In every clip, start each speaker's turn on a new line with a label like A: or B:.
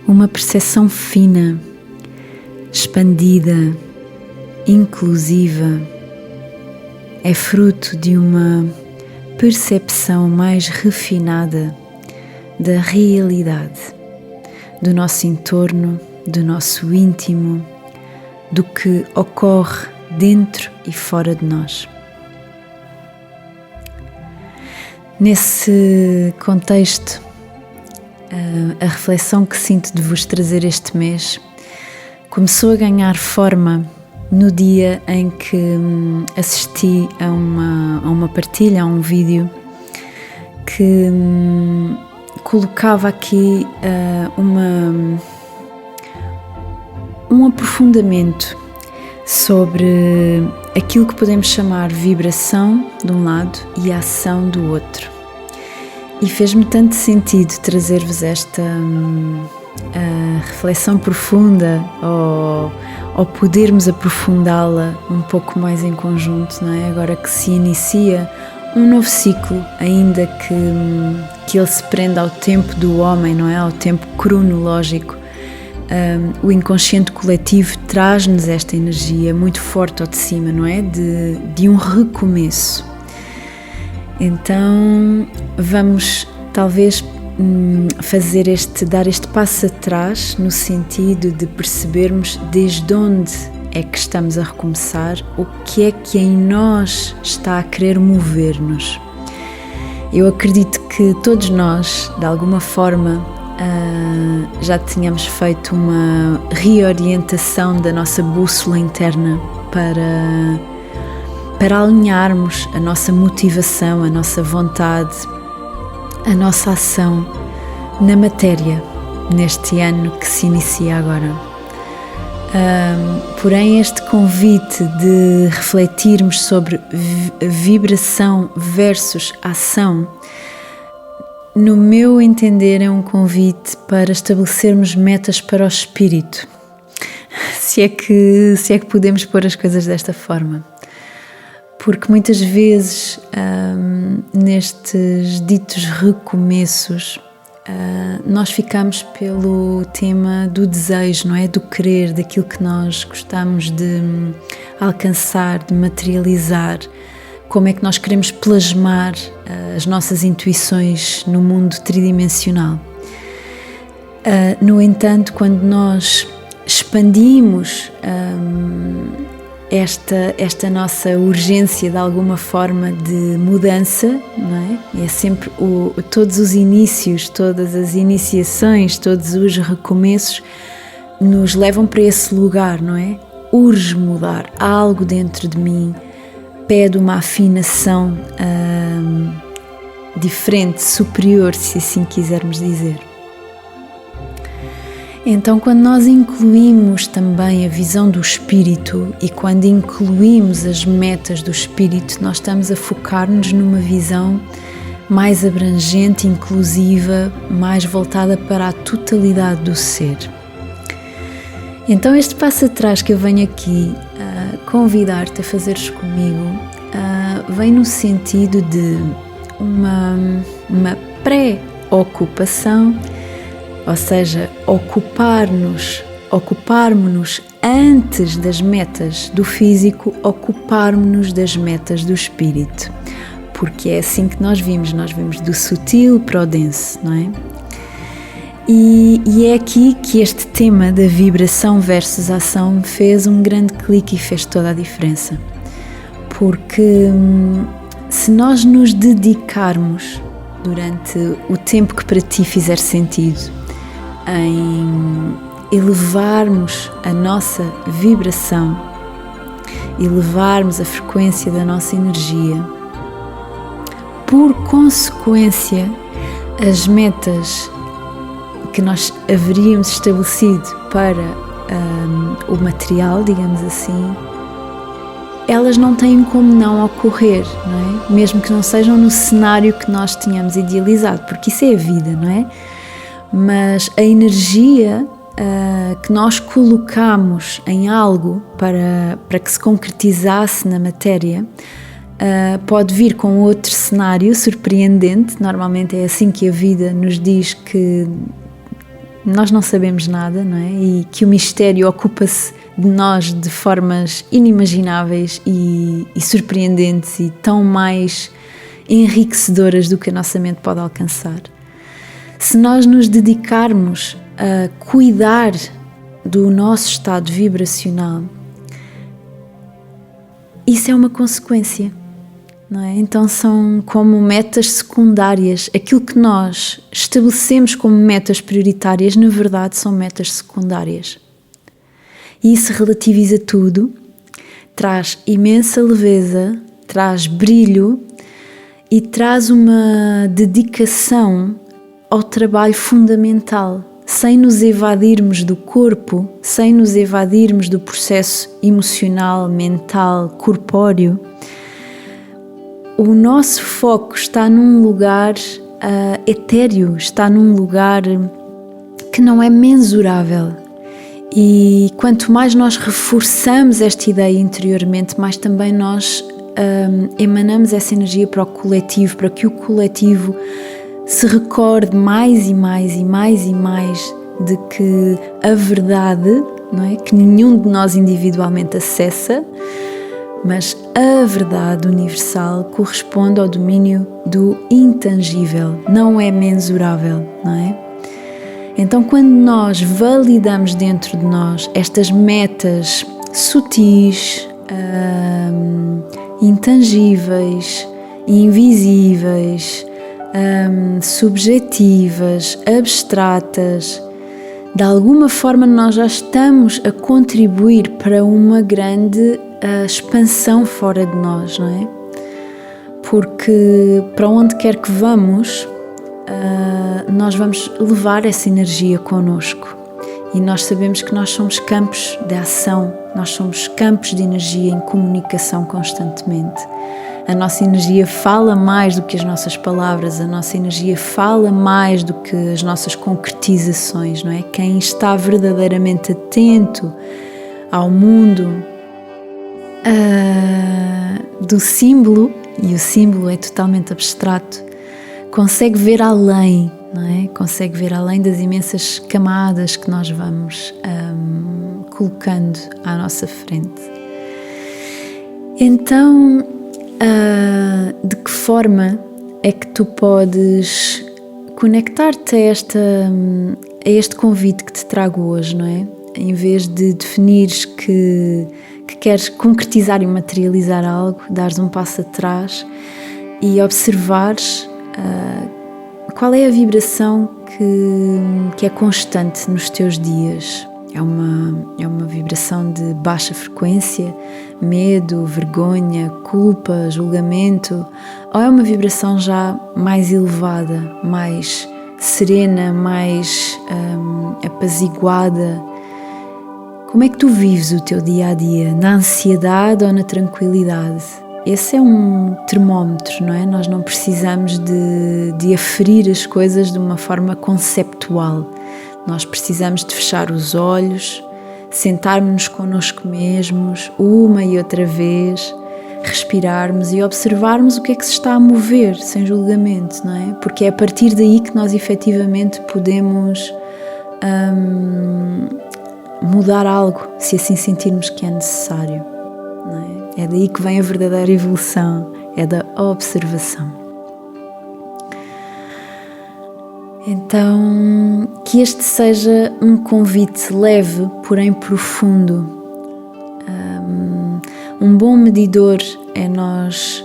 A: uma percepção fina, expandida, inclusiva, é fruto de uma percepção mais refinada da realidade, do nosso entorno, do nosso íntimo, do que ocorre dentro e fora de nós. Nesse contexto, a reflexão que sinto de vos trazer este mês começou a ganhar forma no dia em que assisti a uma partilha, a um vídeo que colocava aqui um aprofundamento sobre aquilo que podemos chamar vibração de um lado e ação do outro. E fez-me tanto sentido trazer-vos esta reflexão profunda, ou podermos aprofundá-la um pouco mais em conjunto, não é? Agora que se inicia um novo ciclo, ainda que ele se prenda ao tempo do homem, não é? Ao tempo cronológico. O inconsciente coletivo traz-nos esta energia muito forte ao de cima, não é? De um recomeço. Então vamos talvez dar este passo atrás no sentido de percebermos desde onde é que estamos a recomeçar, o que é que em nós está a querer mover-nos. Eu acredito que todos nós, de alguma forma, já tínhamos feito uma reorientação da nossa bússola interna para alinharmos a nossa motivação, a nossa vontade, a nossa ação na matéria, neste ano que se inicia agora. Porém, este convite de refletirmos sobre vibração versus ação, no meu entender, é um convite para estabelecermos metas para o espírito, se é que podemos pôr as coisas desta forma. Porque muitas vezes, nestes ditos recomeços, nós ficamos pelo tema do desejo, não é? Do querer, daquilo que nós gostamos de alcançar, de materializar, como é que nós queremos plasmar as nossas intuições no mundo tridimensional. No entanto, quando nós expandimos esta nossa urgência de alguma forma de mudança, não é? É sempre todos os inícios, todas as iniciações, todos os recomeços nos levam para esse lugar, não é? Urge mudar, há algo dentro de mim, pede uma afinação diferente, superior, se assim quisermos dizer. Então, quando nós incluímos também a visão do espírito e quando incluímos as metas do espírito, nós estamos a focar-nos numa visão mais abrangente, inclusiva, mais voltada para a totalidade do ser. Então, este passo atrás que eu venho aqui convidar-te a fazeres comigo vem no sentido de uma pré-ocupação, ou seja, ocuparmos-nos antes das metas do físico, ocuparmos-nos das metas do espírito, porque é assim que nós vimos do sutil para o denso, não é? E é aqui que este tema da vibração versus ação me fez um grande clique e fez toda a diferença, porque se nós nos dedicarmos durante o tempo que para ti fizer sentido em elevarmos a nossa vibração, elevarmos a frequência da nossa energia, por consequência, as metas que nós haveríamos estabelecido para o material, digamos assim, elas não têm como não ocorrer, não é? Mesmo que não sejam no cenário que nós tínhamos idealizado, porque isso é a vida, não é? Mas a energia que nós colocamos em algo para que se concretizasse na matéria pode vir com outro cenário surpreendente. Normalmente é assim que a vida nos diz que nós não sabemos nada, não é? E que o mistério ocupa-se de nós de formas inimagináveis e surpreendentes e tão mais enriquecedoras do que a nossa mente pode alcançar. Se nós nos dedicarmos a cuidar do nosso estado vibracional, isso é uma consequência, não é? Então são como metas secundárias. Aquilo que nós estabelecemos como metas prioritárias, na verdade, são metas secundárias. E isso relativiza tudo, traz imensa leveza, traz brilho e traz uma dedicação ao trabalho fundamental, sem nos evadirmos do corpo, sem nos evadirmos do processo emocional, mental, corpóreo. O nosso foco está num lugar etéreo, está num lugar que não é mensurável. E quanto mais nós reforçamos esta ideia interiormente, mais também nós emanamos essa energia para o coletivo, para que o coletivo se recorde mais e mais e mais e mais de que a verdade, não é? Que nenhum de nós individualmente acessa, mas a verdade universal corresponde ao domínio do intangível, não é mensurável, não é? Então, quando nós validamos dentro de nós estas metas sutis, intangíveis, invisíveis, subjetivas, abstratas, de alguma forma nós já estamos a contribuir para uma grande expansão fora de nós, não é? Porque para onde quer que vamos, nós vamos levar essa energia connosco. E nós sabemos que nós somos campos de ação, nós somos campos de energia em comunicação constantemente. A nossa energia fala mais do que as nossas palavras, a nossa energia fala mais do que as nossas concretizações, não é? Quem está verdadeiramente atento ao mundo do símbolo, e o símbolo é totalmente abstrato, consegue ver além, não é? Consegue ver além das imensas camadas que nós vamos colocando à nossa frente. Então, de que forma é que tu podes conectar-te a este convite que te trago hoje, não é? Em vez de definires que queres concretizar e materializar algo, dares um passo atrás e observares qual é a vibração que é constante nos teus dias. É uma vibração de baixa frequência, medo, vergonha, culpa, julgamento, ou é uma vibração já mais elevada, mais serena, mais apaziguada? Como é que tu vives o teu dia-a-dia? Na ansiedade ou na tranquilidade? Esse é um termómetro, não é? Nós não precisamos de aferir as coisas de uma forma conceptual. Nós precisamos de fechar os olhos, sentarmos-nos connosco mesmos, uma e outra vez, respirarmos e observarmos o que é que se está a mover, sem julgamento, não é? Porque é a partir daí que nós efetivamente podemos mudar algo, se assim sentirmos que é necessário, não é? É daí que vem a verdadeira evolução, é da observação. Então, que este seja um convite leve, porém profundo. Um bom medidor é nós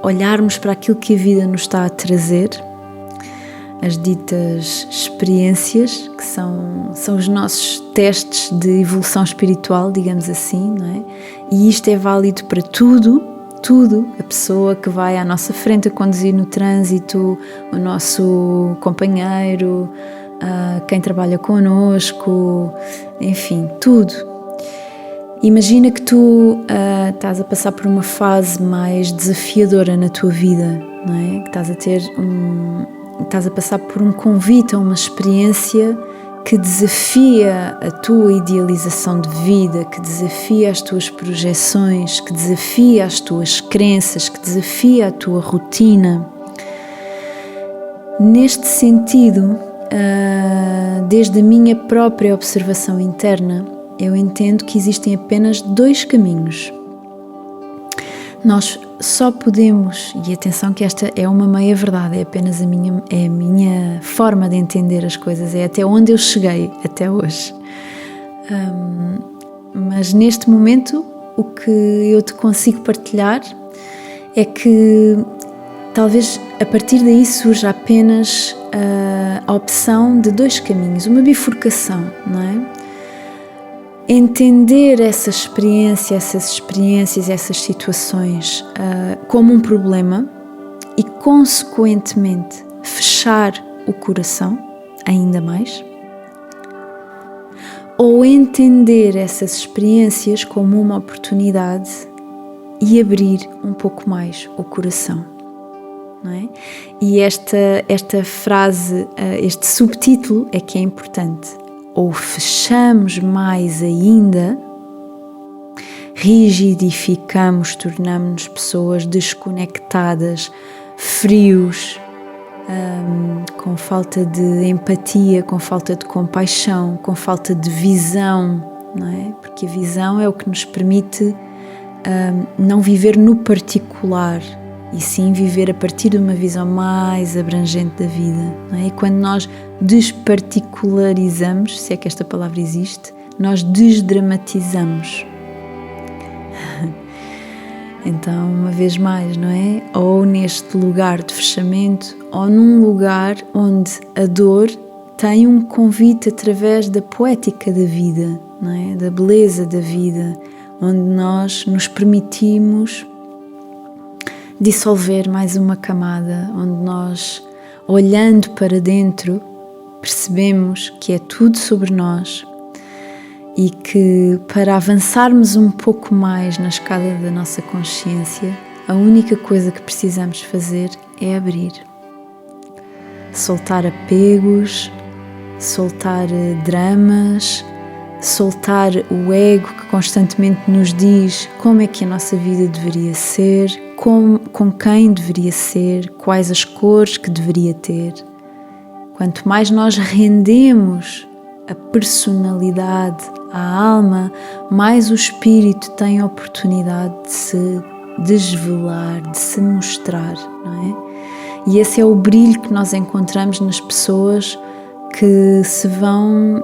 A: olharmos para aquilo que a vida nos está a trazer, as ditas experiências, que são os nossos testes de evolução espiritual, digamos assim, não é? E isto é válido para tudo, a pessoa que vai à nossa frente a conduzir no trânsito, o nosso companheiro, quem trabalha connosco, enfim, tudo. Imagina que tu estás a passar por uma fase mais desafiadora na tua vida, não é? Que estás a passar por um convite a uma experiência que desafia a tua idealização de vida, que desafia as tuas projeções, que desafia as tuas crenças, que desafia a tua rotina. Neste sentido, desde a minha própria observação interna, eu entendo que existem apenas 2 caminhos. Nós só podemos, e atenção que esta é uma meia-verdade, é apenas a minha forma de entender as coisas, é até onde eu cheguei até hoje. Mas neste momento o que eu te consigo partilhar é que talvez a partir daí surja apenas a opção de 2 caminhos, uma bifurcação, não é? Entender essa experiência, essas experiências, essas situações como um problema e, consequentemente, fechar o coração ainda mais, ou entender essas experiências como uma oportunidade e abrir um pouco mais o coração, não é? E esta frase, este subtítulo é que é importante. Ou fechamos mais ainda, rigidificamos, tornamos-nos pessoas desconectadas, frios, com falta de empatia, com falta de compaixão, com falta de visão, não é? Porque a visão é o que nos permite não viver no particular, e sim viver a partir de uma visão mais abrangente da vida, não é? E quando nós desparticularizamos, se é que esta palavra existe, nós desdramatizamos. Então, uma vez mais, não é? Ou neste lugar de fechamento, ou num lugar onde a dor tem um convite através da poética da vida, não é? Da beleza da vida, onde nós nos permitimos dissolver mais uma camada, onde nós, olhando para dentro, percebemos que é tudo sobre nós e que para avançarmos um pouco mais na escada da nossa consciência, a única coisa que precisamos fazer é abrir. Soltar apegos, soltar dramas, soltar o ego que constantemente nos diz como é que a nossa vida deveria ser, com quem deveria ser, quais as cores que deveria ter. Quanto mais nós rendemos a personalidade, a alma, mais o espírito tem a oportunidade de se desvelar, de se mostrar, não é? E esse é o brilho que nós encontramos nas pessoas que se vão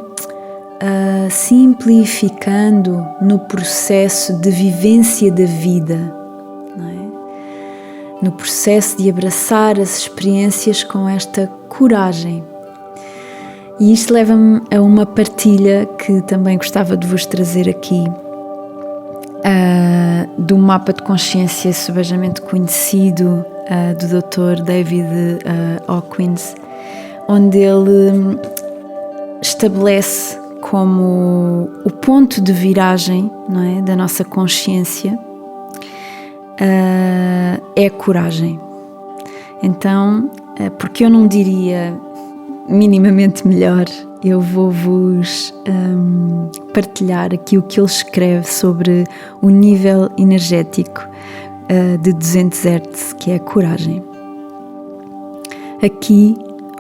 A: simplificando no processo de vivência da vida, não é? No processo de abraçar as experiências com esta coragem. E isto leva-me a uma partilha que também gostava de vos trazer aqui, do mapa de consciência subejamente conhecido do Dr. David Hawkins, onde ele estabelece como o ponto de viragem, não é, da nossa consciência é a coragem. Então, porque eu não diria minimamente melhor, eu vou-vos partilhar aqui o que ele escreve sobre o nível energético de 200 Hz, que é a coragem. Aqui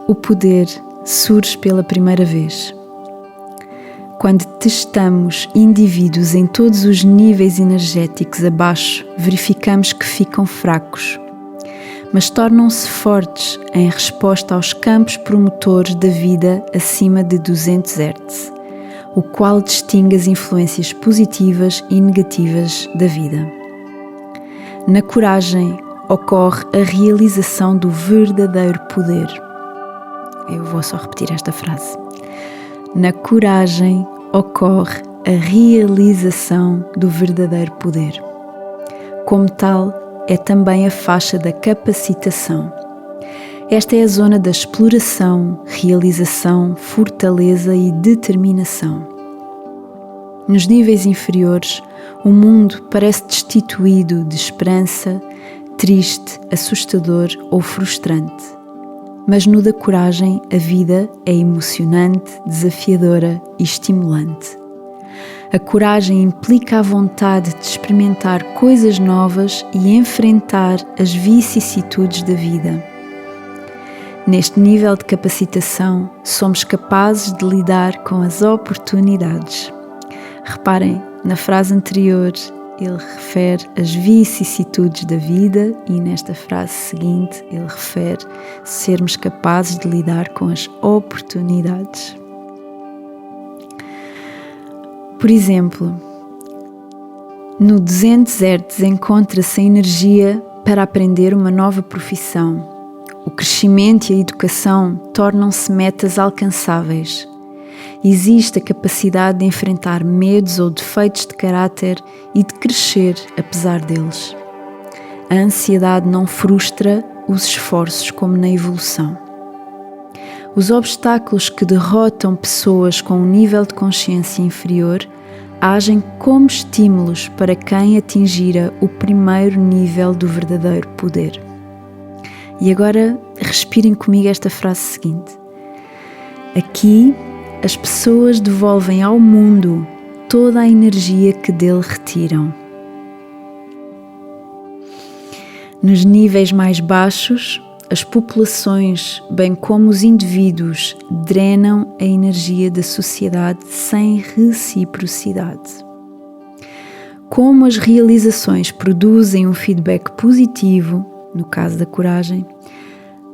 A: o poder surge pela primeira vez. Quando testamos indivíduos em todos os níveis energéticos abaixo, verificamos que ficam fracos, mas tornam-se fortes em resposta aos campos promotores da vida acima de 200 Hz, o qual distingue as influências positivas e negativas da vida. Na coragem ocorre a realização do verdadeiro poder. Eu vou só repetir esta frase. Na coragem ocorre a realização do verdadeiro poder. Como tal, é também a faixa da capacitação. Esta é a zona da exploração, realização, fortaleza e determinação. Nos níveis inferiores, o mundo parece destituído de esperança, triste, assustador ou frustrante. Mas no da coragem, a vida é emocionante, desafiadora e estimulante. A coragem implica a vontade de experimentar coisas novas e enfrentar as vicissitudes da vida. Neste nível de capacitação, somos capazes de lidar com as oportunidades. Reparem, na frase anterior, ele refere as vicissitudes da vida e nesta frase seguinte, ele refere sermos capazes de lidar com as oportunidades. Por exemplo, no 200 Hz encontra-se a energia para aprender uma nova profissão. O crescimento e a educação tornam-se metas alcançáveis. Existe a capacidade de enfrentar medos ou defeitos de caráter e de crescer apesar deles. A ansiedade não frustra os esforços como na evolução. Os obstáculos que derrotam pessoas com um nível de consciência inferior agem como estímulos para quem atingira o primeiro nível do verdadeiro poder. E agora respirem comigo esta frase seguinte. Aqui, as pessoas devolvem ao mundo toda a energia que dele retiram. Nos níveis mais baixos, as populações, bem como os indivíduos, drenam a energia da sociedade sem reciprocidade. Como as realizações produzem um feedback positivo, no caso da coragem,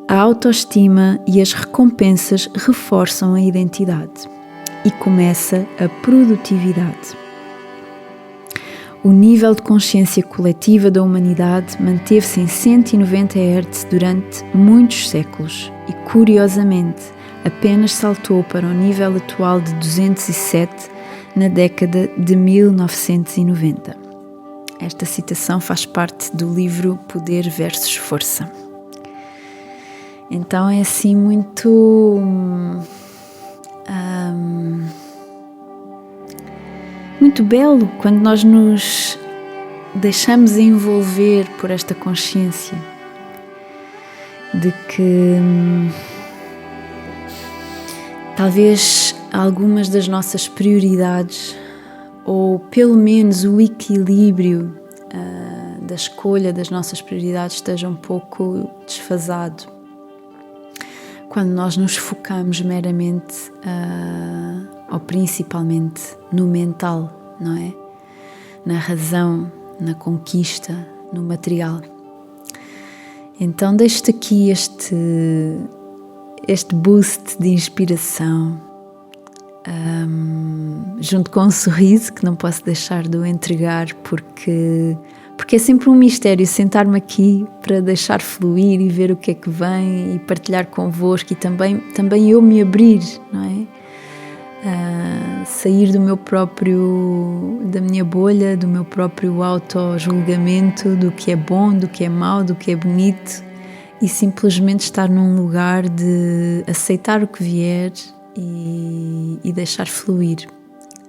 A: a autoestima e as recompensas reforçam a identidade e começa a produtividade. O nível de consciência coletiva da humanidade manteve-se em 190 Hz durante muitos séculos e, curiosamente, apenas saltou para o nível atual de 207 na década de 1990. Esta citação faz parte do livro Poder versus Força. Então é assim muito belo quando nós nos deixamos envolver por esta consciência de que talvez algumas das nossas prioridades, ou pelo menos o equilíbrio da escolha das nossas prioridades, esteja um pouco desfasado quando nós nos focamos meramente ou principalmente no mental, não é? Na razão, na conquista, no material. Então deixo-te aqui este boost de inspiração, junto com um sorriso que não posso deixar de o entregar, porque é sempre um mistério sentar-me aqui para deixar fluir e ver o que é que vem e partilhar convosco e também eu me abrir, não é? Sair da minha bolha, do meu próprio auto-julgamento, do que é bom, do que é mau, do que é bonito, e simplesmente estar num lugar de aceitar o que vier e deixar fluir.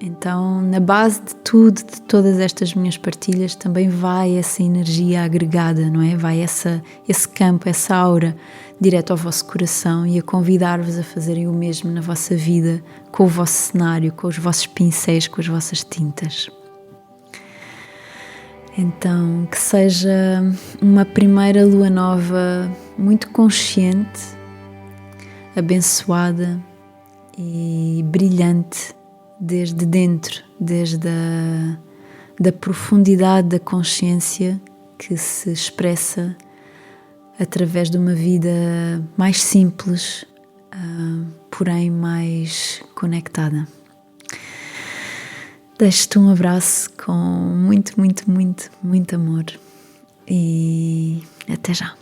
A: Então, na base de tudo, de todas estas minhas partilhas, também vai essa energia agregada, não é? Vai esse campo, essa aura direto ao vosso coração e a convidar-vos a fazerem o mesmo na vossa vida, com o vosso cenário, com os vossos pincéis, com as vossas tintas. Então, que seja uma primeira lua nova muito consciente, abençoada e brilhante desde dentro, desde da profundidade da consciência que se expressa através de uma vida mais simples, porém mais conectada. Deixo-te um abraço com muito, muito, muito, muito amor e até já.